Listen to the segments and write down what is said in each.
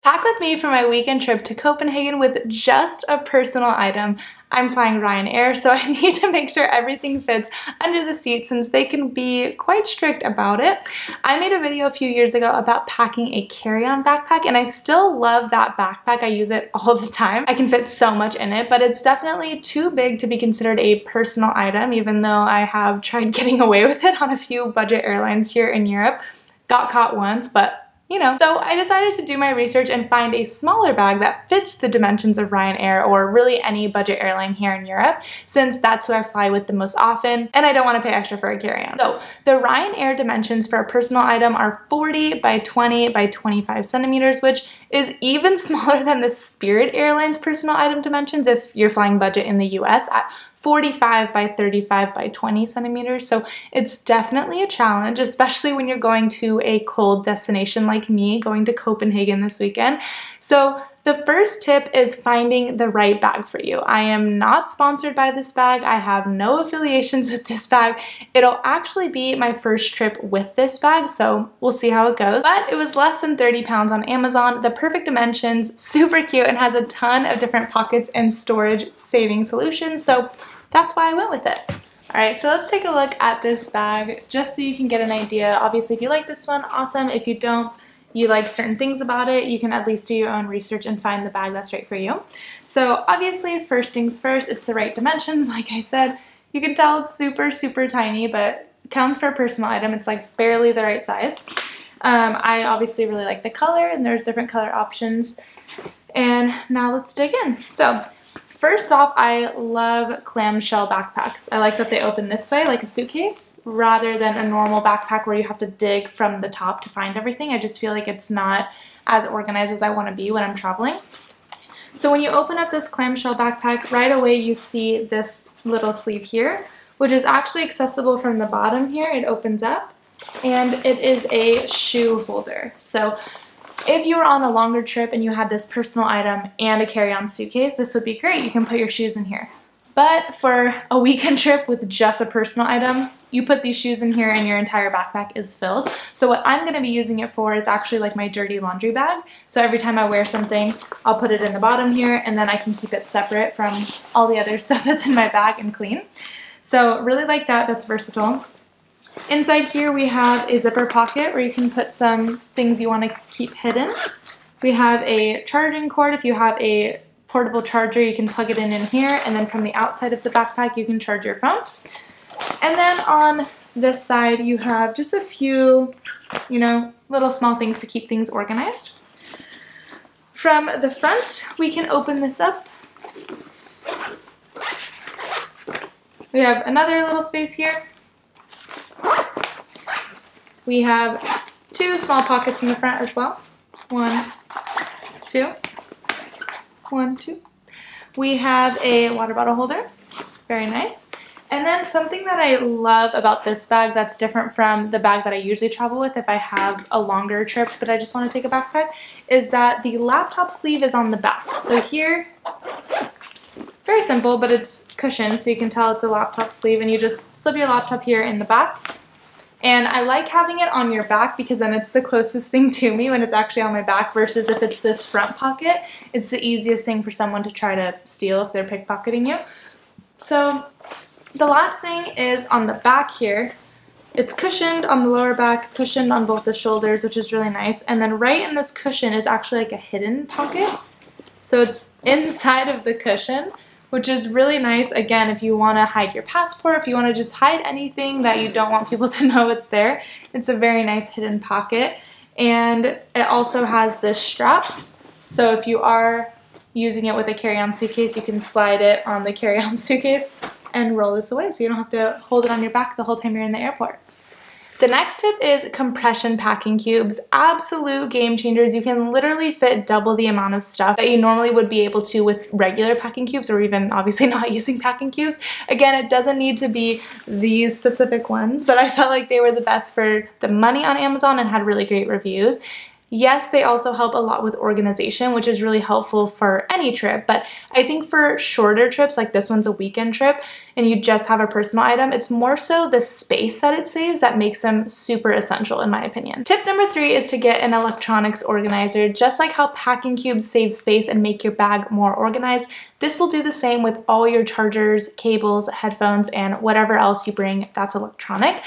Pack with me for my weekend trip to Copenhagen with just a personal item. I'm flying RyanAir, so I need to make sure everything fits under the seat since they can be quite strict about it. I made a video a few years ago about packing a carry-on backpack, and I still love that backpack. I use it all the time. I can fit so much in it, but it's definitely too big to be considered a personal item, even though I have tried getting away with it on a few budget airlines here in Europe. Got caught once, but you know. So I decided to do my research and find a smaller bag that fits the dimensions of RyanAir or really any budget airline here in Europe, since that's who I fly with the most often and I don't want to pay extra for a carry-on. So the RyanAir dimensions for a personal item are 40 by 20 by 25 centimeters, which is even smaller than the Spirit Airlines personal item dimensions if you're flying budget in the US at 45 by 35 by 20 centimeters. So it's definitely a challenge, especially when you're going to a cold destination like me, going to Copenhagen this weekend. So the first tip is finding the right bag for you. I am not sponsored by this bag. I have no affiliations with this bag. It'll actually be my first trip with this bag, so we'll see how it goes. But it was less than 30 pounds on Amazon, the perfect dimensions, super cute, and has a ton of different pockets and storage saving solutions, so that's why I went with it. Alright, so let's take a look at this bag just so you can get an idea. Obviously, if you like this one, awesome. If you don't, you like certain things about it, you can at least do your own research and find the bag that's right for you. So obviously, first things first, it's the right dimensions. Like I said, you can tell it's super, super tiny, but counts for a personal item. It's like barely the right size. I obviously really like the color, and there's different color options. And now let's dig in. So first off, I love clamshell backpacks. I like that they open this way like a suitcase rather than a normal backpack where you have to dig from the top to find everything. I just feel like it's not as organized as I want to be when I'm traveling. So when you open up this clamshell backpack, right away you see this little sleeve here, which is actually accessible from the bottom here. It opens up and it is a shoe holder. So if you were on a longer trip and you had this personal item and a carry-on suitcase, this would be great. You can put your shoes in here. But for a weekend trip with just a personal item, you put these shoes in here and your entire backpack is filled. So what I'm going to be using it for is actually like my dirty laundry bag. So every time I wear something, I'll put it in the bottom here, and then I can keep it separate from all the other stuff that's in my bag and clean. So really like that. That's versatile. Inside here we have a zipper pocket where you can put some things you want to keep hidden. We have a charging cord. If you have a portable charger, you can plug it in here, and then from the outside of the backpack you can charge your phone. And then on this side you have just a few, little small things to keep things organized. From the front we can open this up. We have another little space here. We have two small pockets in the front as well. One, two. One, two. We have a water bottle holder. Very nice. And then something that I love about this bag that's different from the bag that I usually travel with if I have a longer trip but I just want to take a backpack is that the laptop sleeve is on the back. So here, very simple, but it's cushioned so you can tell it's a laptop sleeve, and you just slip your laptop here in the back. And I like having it on your back because then it's the closest thing to me when it's actually on my back, versus if it's this front pocket, it's the easiest thing for someone to try to steal if they're pickpocketing you. So the last thing is on the back here. It's cushioned on the lower back, cushioned on both the shoulders, which is really nice. And then right in this cushion is actually like a hidden pocket. So it's inside of the cushion, which is really nice, again, if you want to hide your passport, if you want to just hide anything that you don't want people to know it's there. It's a very nice hidden pocket. And it also has this strap, so if you are using it with a carry-on suitcase, you can slide it on the carry-on suitcase and roll this away so you don't have to hold it on your back the whole time you're in the airport. The next tip is compression packing cubes. Absolute game changers. You can literally fit double the amount of stuff that you normally would be able to with regular packing cubes, or even obviously not using packing cubes. Again, it doesn't need to be these specific ones, but I felt like they were the best for the money on Amazon and had really great reviews. Yes, they also help a lot with organization, which is really helpful for any trip, but I think for shorter trips, like this one's a weekend trip, and you just have a personal item, it's more so the space that it saves that makes them super essential in my opinion. Tip number 3 is to get an electronics organizer. Just like how packing cubes save space and make your bag more organized, this will do the same with all your chargers, cables, headphones, and whatever else you bring that's electronic.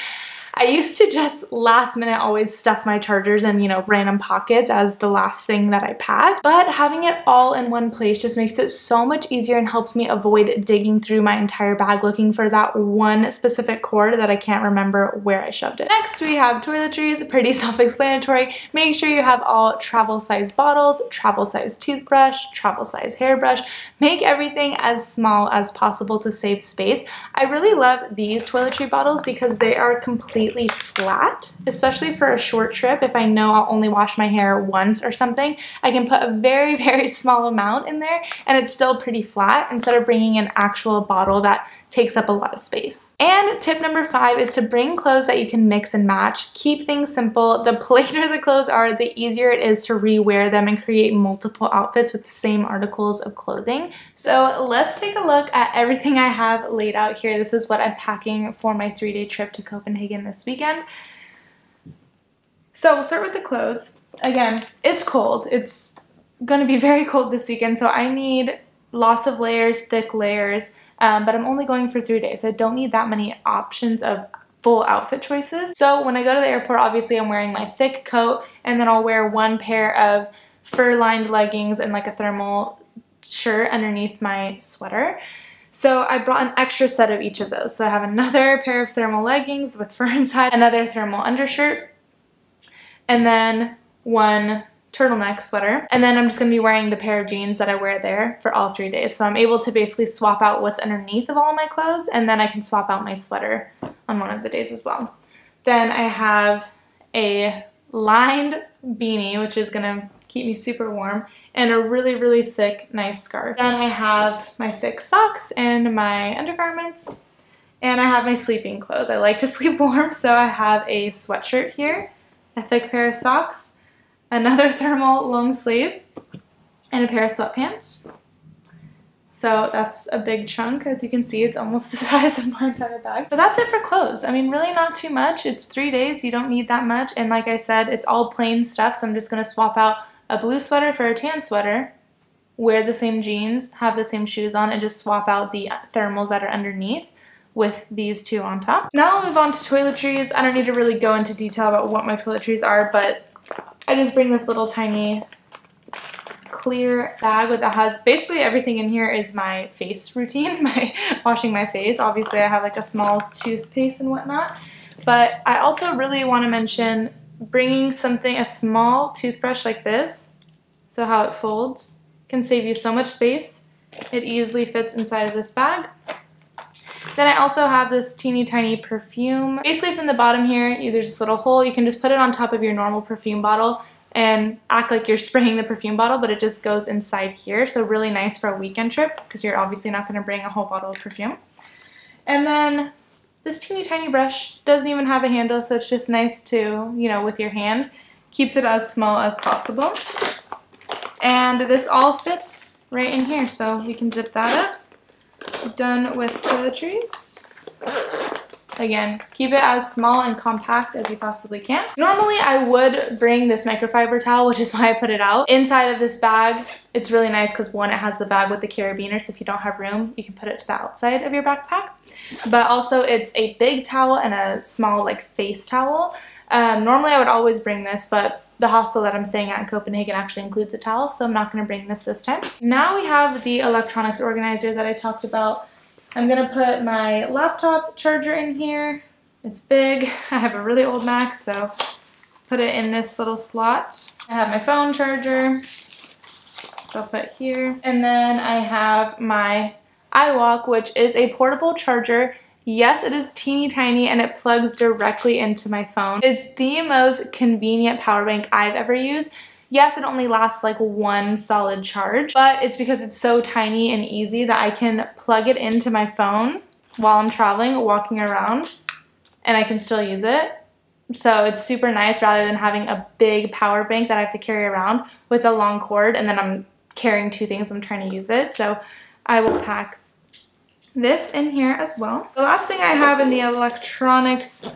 I used to just last minute always stuff my chargers in, random pockets as the last thing that I packed, but having it all in one place just makes it so much easier and helps me avoid digging through my entire bag looking for that one specific cord that I can't remember where I shoved it. Next, we have toiletries, pretty self-explanatory. Make sure you have all travel size bottles, travel size toothbrush, travel size hairbrush. Make everything as small as possible to save space. I really love these toiletry bottles because they are completely flat, especially for a short trip. If I know I'll only wash my hair once or something, I can put a very, very small amount in there and it's still pretty flat instead of bringing an actual bottle that takes up a lot of space. And tip number 5 is to bring clothes that you can mix and match. Keep things simple. The plainer the clothes are, the easier it is to rewear them and create multiple outfits with the same articles of clothing. So let's take a look at everything I have laid out here. This is what I'm packing for my 3-day trip to Copenhagen this weekend. So we'll start with the clothes. Again, it's cold. It's going to be very cold this weekend, so I need lots of layers, thick layers. But I'm only going for 3 days, so I don't need that many options of full outfit choices. So when I go to the airport, obviously I'm wearing my thick coat, and then I'll wear one pair of fur-lined leggings and like a thermal shirt underneath my sweater. So I brought an extra set of each of those. So I have another pair of thermal leggings with fur inside, another thermal undershirt, and then one turtleneck sweater, and then I'm just going to be wearing the pair of jeans that I wear there for all 3 days. So I'm able to basically swap out what's underneath of all my clothes, and then I can swap out my sweater on one of the days as well. Then I have a lined beanie, which is going to keep me super warm, and a really, really thick, nice scarf. Then I have my thick socks and my undergarments, and I have my sleeping clothes. I like to sleep warm, so I have a sweatshirt here, a thick pair of socks, another thermal long sleeve, and a pair of sweatpants. So that's a big chunk. As you can see, it's almost the size of my entire bag. So that's it for clothes. I mean, really not too much. It's 3 days. You don't need that much. And like I said, it's all plain stuff. So I'm just going to swap out a blue sweater for a tan sweater, wear the same jeans, have the same shoes on, and just swap out the thermals that are underneath with these two on top. Now I'll move on to toiletries. I don't need to really go into detail about what my toiletries are, but I just bring this little tiny clear bag that has basically everything in here is my face routine, my washing my face. Obviously I have like a small toothpaste and whatnot, but I also really want to mention bringing a small toothbrush like this, so how it folds, can save you so much space. It easily fits inside of this bag. Then I also have this teeny tiny perfume. Basically from the bottom here, there's this little hole. You can just put it on top of your normal perfume bottle and act like you're spraying the perfume bottle, but it just goes inside here. So really nice for a weekend trip because you're obviously not going to bring a whole bottle of perfume. And then this teeny tiny brush doesn't even have a handle, so it's just nice to, with your hand. Keeps it as small as possible. And this all fits right in here, so we can zip that up. Done with toiletries. Again, keep it as small and compact as you possibly can. Normally I would bring this microfiber towel, which is why I put it out. Inside of this bag, it's really nice because one, it has the bag with the carabiner, so if you don't have room, you can put it to the outside of your backpack. But also it's a big towel and a small face towel. Normally I would always bring this, but the hostel that I'm staying at in Copenhagen actually includes a towel, so I'm not going to bring this time. Now we have the electronics organizer that I talked about. I'm going to put my laptop charger in here. It's big. I have a really old Mac, so put it in this little slot. I have my phone charger, so I'll put here. And then I have my iWalk, which is a portable charger. Yes, it is teeny tiny and it plugs directly into my phone. It's the most convenient power bank I've ever used. Yes, it only lasts like one solid charge, but it's because it's so tiny and easy that I can plug it into my phone while I'm traveling, walking around, and I can still use it. So it's super nice rather than having a big power bank that I have to carry around with a long cord and then I'm carrying two things when I'm trying to use it. So I will pack this in here as well. The last thing I have in the electronics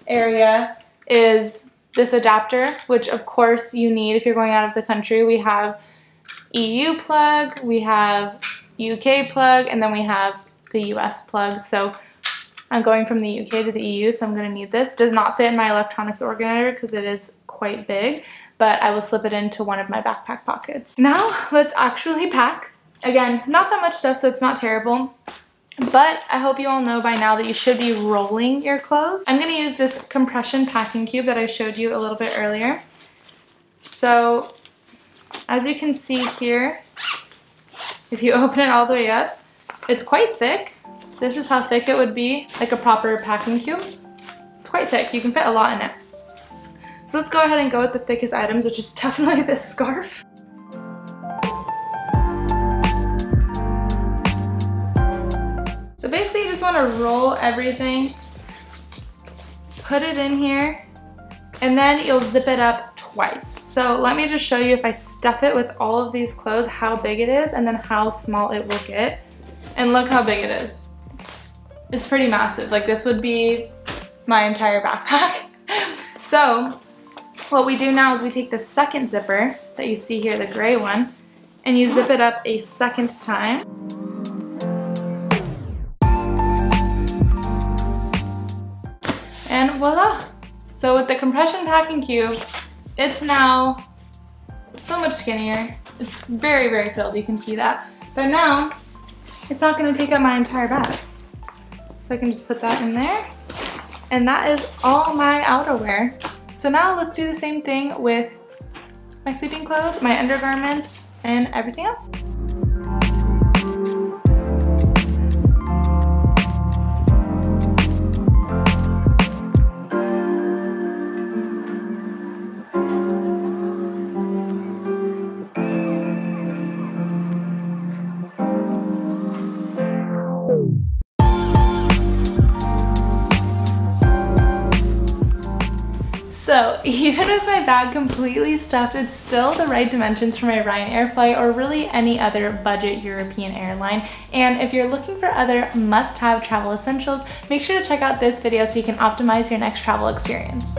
area is this adapter, which of course you need if you're going out of the country. We have EU plug, we have UK plug, and then we have the US plug. So I'm going from the UK to the EU, so I'm going to need this. Does not fit in my electronics organizer because it is quite big, but I will slip it into one of my backpack pockets. Now let's actually pack. Again, not that much stuff, so it's not terrible, but I hope you all know by now that you should be rolling your clothes. I'm going to use this compression packing cube that I showed you a little bit earlier. So as you can see here, if you open it all the way up, it's quite thick. This is how thick it would be, like a proper packing cube. It's quite thick. You can fit a lot in it. So let's go ahead and go with the thickest items, which is definitely this scarf. So basically you just want to roll everything, put it in here, and then you'll zip it up twice. So let me just show you if I stuff it with all of these clothes, how big it is, and then how small it will get. And look how big it is. It's pretty massive. Like this would be my entire backpack. So what we do now is we take the second zipper that you see here, the gray one, and you zip it up a second time. And voila! So with the compression packing cube, it's now so much skinnier. It's very, very filled, you can see that. But now, it's not gonna take up my entire bag. So I can just put that in there. And that is all my outerwear. So now let's do the same thing with my sleeping clothes, my undergarments, and everything else. So even with my bag completely stuffed, it's still the right dimensions for my RyanAir flight or really any other budget European airline. And if you're looking for other must-have travel essentials, make sure to check out this video so you can optimize your next travel experience.